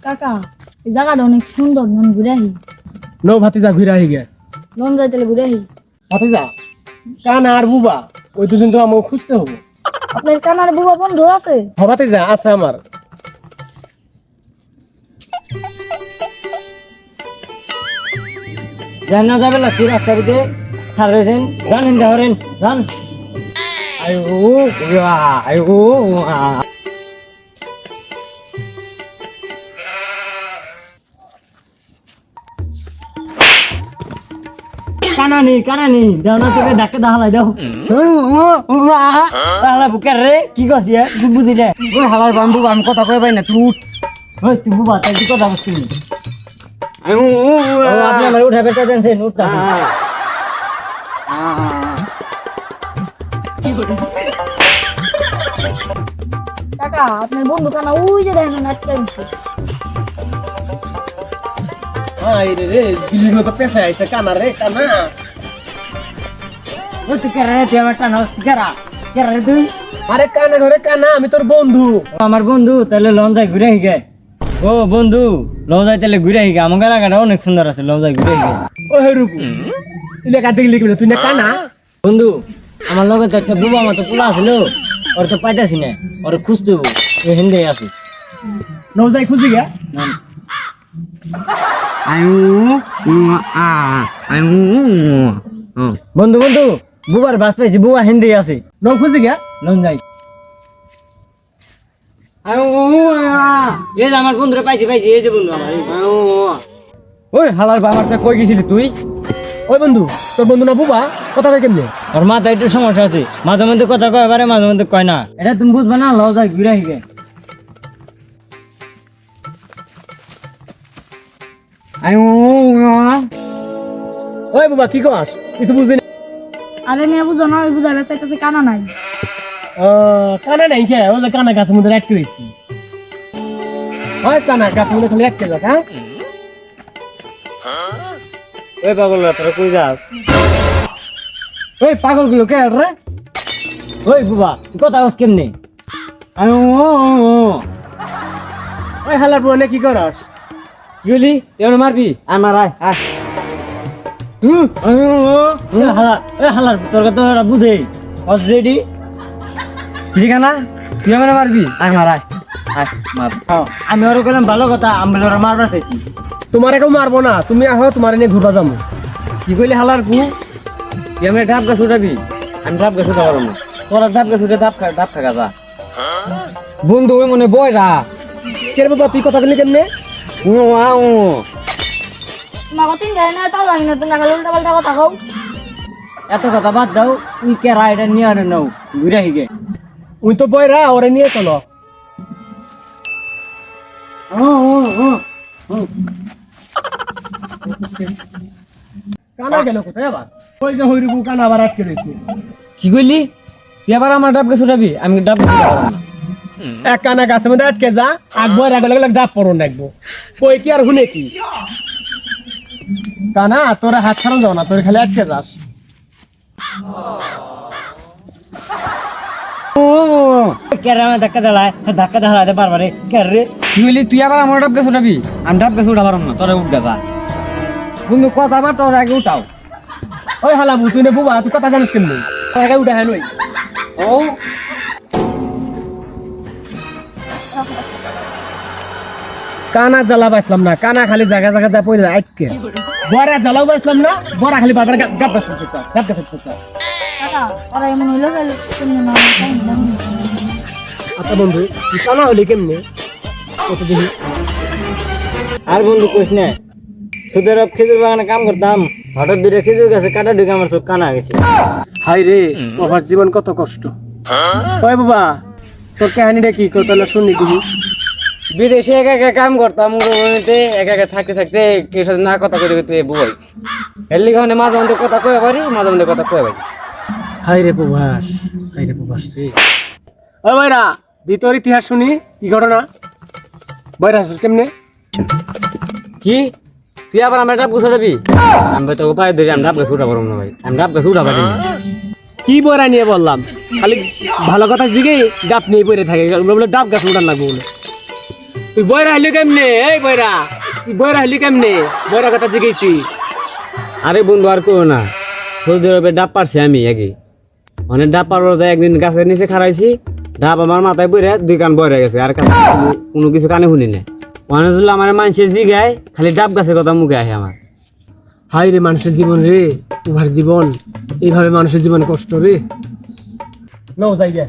কাকা এই জায়গাটা অনেক সুন্দর, মন ঘুরে আহি। নো ভাতিজা ঘুরে আহি গে। মন যায় তাহলে ঘুরে আহি। ভাতিজা কানা আর বুবা ওই দুজন তো আমাকে খুঁজতে হবে। আপনার কানার বুবা বন্ধু আছে? ভাতিজা আছে আমার। জানা যাবে লাগছে রাস্তার দিকে খারেন জানেন ধরেন জান আয়ো আয়ো কানানি দাও না তোকে ডাকে দাহালাই দাও দাহালা বুকের রে কি করছি বুঝি রে ওই হালার বাম্বু বাম কথা কই পাই না তুই উঠ ওই তুই বুবা তাই কি কথা বলছিস আপনি আমার উঠা বেটা দেন উঠা কাকা আপনার বন্ধু কানা ওই যে দেখেন আটকে দিচ্ছে। আরে রে দিল্লির মতো পেছে আইছে কানা রে কানা। ওই তুই কেরা রে তুই আমার টানা কেরা কেরা রে তুই আরে কানা ঘরে কানা, আমি তোর বন্ধু। আমার বন্ধু তাহলে লঞ্চায় ঘুরে হিগে ও বন্ধু লঞ্চায় তাহলে ঘুরে হিগে আমার এলাকাটা অনেক সুন্দর আছে লঞ্চায় ঘুরে হিগে ও হে রূপু ইলে কাতে গেলি কি তুই না কানা? বন্ধু আমার লগে তো একটা বুবা মতো পোলা আছিল ওর তো পাইতাছি না ওর খুঁজতে হবো হিন্দে আছে নৌজাই খুঁজি গে। বন্ধু বন্ধু বুবার বাস পাইছি বুবা হিন্দে আছে নৌ খুঁজি গে। লঞ্চায় এই যে আমার বন্ধুরে পাইছি এই যে বন্ধু আমার ওই হালার বাবার তা কই গেছিলি তুই? ওই বন্ধু তোর বন্ধু না বুবা কথা কই কেমনে? ওর মাথায় একটু সমস্যা আছে মাঝে মধ্যে কথা কয় পারে মাঝে মধ্যে কয় না এটা তুমি বুঝবা না লও যাই ঘুরে হিগে ওই বাবা কি কস কিছু বুঝবি না? আরে মেয়ে বুঝো না, ওই বুঝাবে চাইতেছে কানা নাই। কানা নাই কে ওই যে কানা গাছের মধ্যে রাখতে হইছি। ওই কানা গাছের মধ্যে খালি রাখতে যাস। হ্যাঁ ওই পাগল তোরা কই যাস ওই পাগল গুলো কে রে? ওই বুবা তুই কথা কস কেমনে ওই হালার বনে কি করস? কি বলি তুই ওরে মারবি আমার আয় আয় হালার তোর কথা ওরা বুঝে অলরেডি ঠিক না তুই আমার মারবি আমার আয় আয় মার আমি ওর করলাম ভালো কথা আমি বলে ওরা মারবার চাইছি তোমার কেউ মারবো না, তুমি আহ তোমার নিয়ে ঘুরবা যাবো। কি কইলি হালার পু তুই আমি ধাপ গাছ উঠাবি আমি ধাপ গাছ উঠা পারবো না তোরা ধাপ গাছ উঠে ধাপ খাগা যা বন্ধু ওই মনে বয়রা কে বাবা তুই কথা বলি কেমনে? তোমার কথা তিন গায়ে না তাও জানি না, তুমি উল্টা পাল্টা কথা কও। এত কথা বাদ দাও তুই কে রাইডার নিয়ে আর নাও ঘুরে হিগে উই তো বয়রা ওরে নিয়ে চলো। কানা গেল কোথায় আবার? ওই যে হইরুকু কানা আবার আটকে রয়েছে। কি কইলি তুই আবার আমার ডাব গাছ উঠাবি আমি ডাব গাছ উঠাবো না এক কানা গাছের মধ্যে আটকে যা, আকবর এগুলো ডাব পড়ন রাখবো। কই কি আর হুনে কি কানা তোরা হাত ছাড়াও যাও না, তোর খালি আটকে যাস। কেরামে ধাক্কা দেলাতে পারবারে কেরে কি কইলি তুই আবার আমার ডাব গাছ উঠাবি আমি ডাব গাছ উঠা পারবো না তোরা উঠ গাছা বন্ধু কথা বা তোর আগে উঠাও ওই হালাম তুই নে বুবা তুই কথা জানিস কেমনি? আগে উঠে হ্যাঁ নই। ও কানা জ্বালা পাইছিলাম না, কানা খালি জায়গা জায়গা যা পড়ে আটকে। বড়া জ্বালাও পাইছিলাম না, বড়া খালি বাবার গাব গাছ কাকা ওরা এমন হইলো তাহলে তুমি না আচ্ছা বন্ধু তুই কানা হলি কেমনে কত দেখি? আর বন্ধু কইস না সুদের খেজুর বাগানে কাম করতাম হঠাৎ দুটো খেজুর গাছে কাটা ঢুকে আমার চোখ কানা গেছে হাই রে বাবার জীবন কত কষ্ট। ওই বাবা তোর কাহিনীটা কি কত শুনি দিবি? বিদেশে একা একা কাম করতাম মরুভূমিতে একা একা থাকতে থাকতে কেউ সাথে না কথা কইতে কইতে বুয়াই এর লিগে মানে মাঝে মধ্যে কথা কয়ে পারি মাঝে মধ্যে কথা কয়ে পারি। হাই রে প্রভাস, হাই রে প্রভাস রে। ও ভাইরা ভিতর ইতিহাস শুনি কি ঘটনা? বৈরা কেমনে কি তুই আবার আমার ডাব গাছ উঠাবি আমি ভাই তোকে পায়ে ধরি আমি ডাব গাছ উঠা পারবো না ভাই আমি ডাব গাছ উঠা পারি না কি বইরা নিয়ে বললাম? খালি ভালো কথা জিগে ডাব নিয়ে পড়ে থাকে, বলে ডাব গাছ উঠান লাগবো বলে। তুই বইরা হইলি কেমনে? এই বইরা, তুই বইরা হইলি কেমনে? বইরা কথা জিজ্ঞেসি। আরে বন্ধু আর কেউ না, সৌদি আরবে ডাব পারছি আমি আগে। মানে ডাব পারবার যায় একদিন গাছের নিচে খারাইছি, ডাব আমার মাথায় পড়ে 2 কান বইরা গেছে, আর কোনো কিছু কানে শুনি না। মানে আমার মানুষের জিগায় খালি ডাব গাছের কথা মুখে আসে আমার। হাই রে মানুষের জীবন রে, উহার জীবন, এইভাবে মানুষের জীবন কষ্ট রে। নাও যাই গে।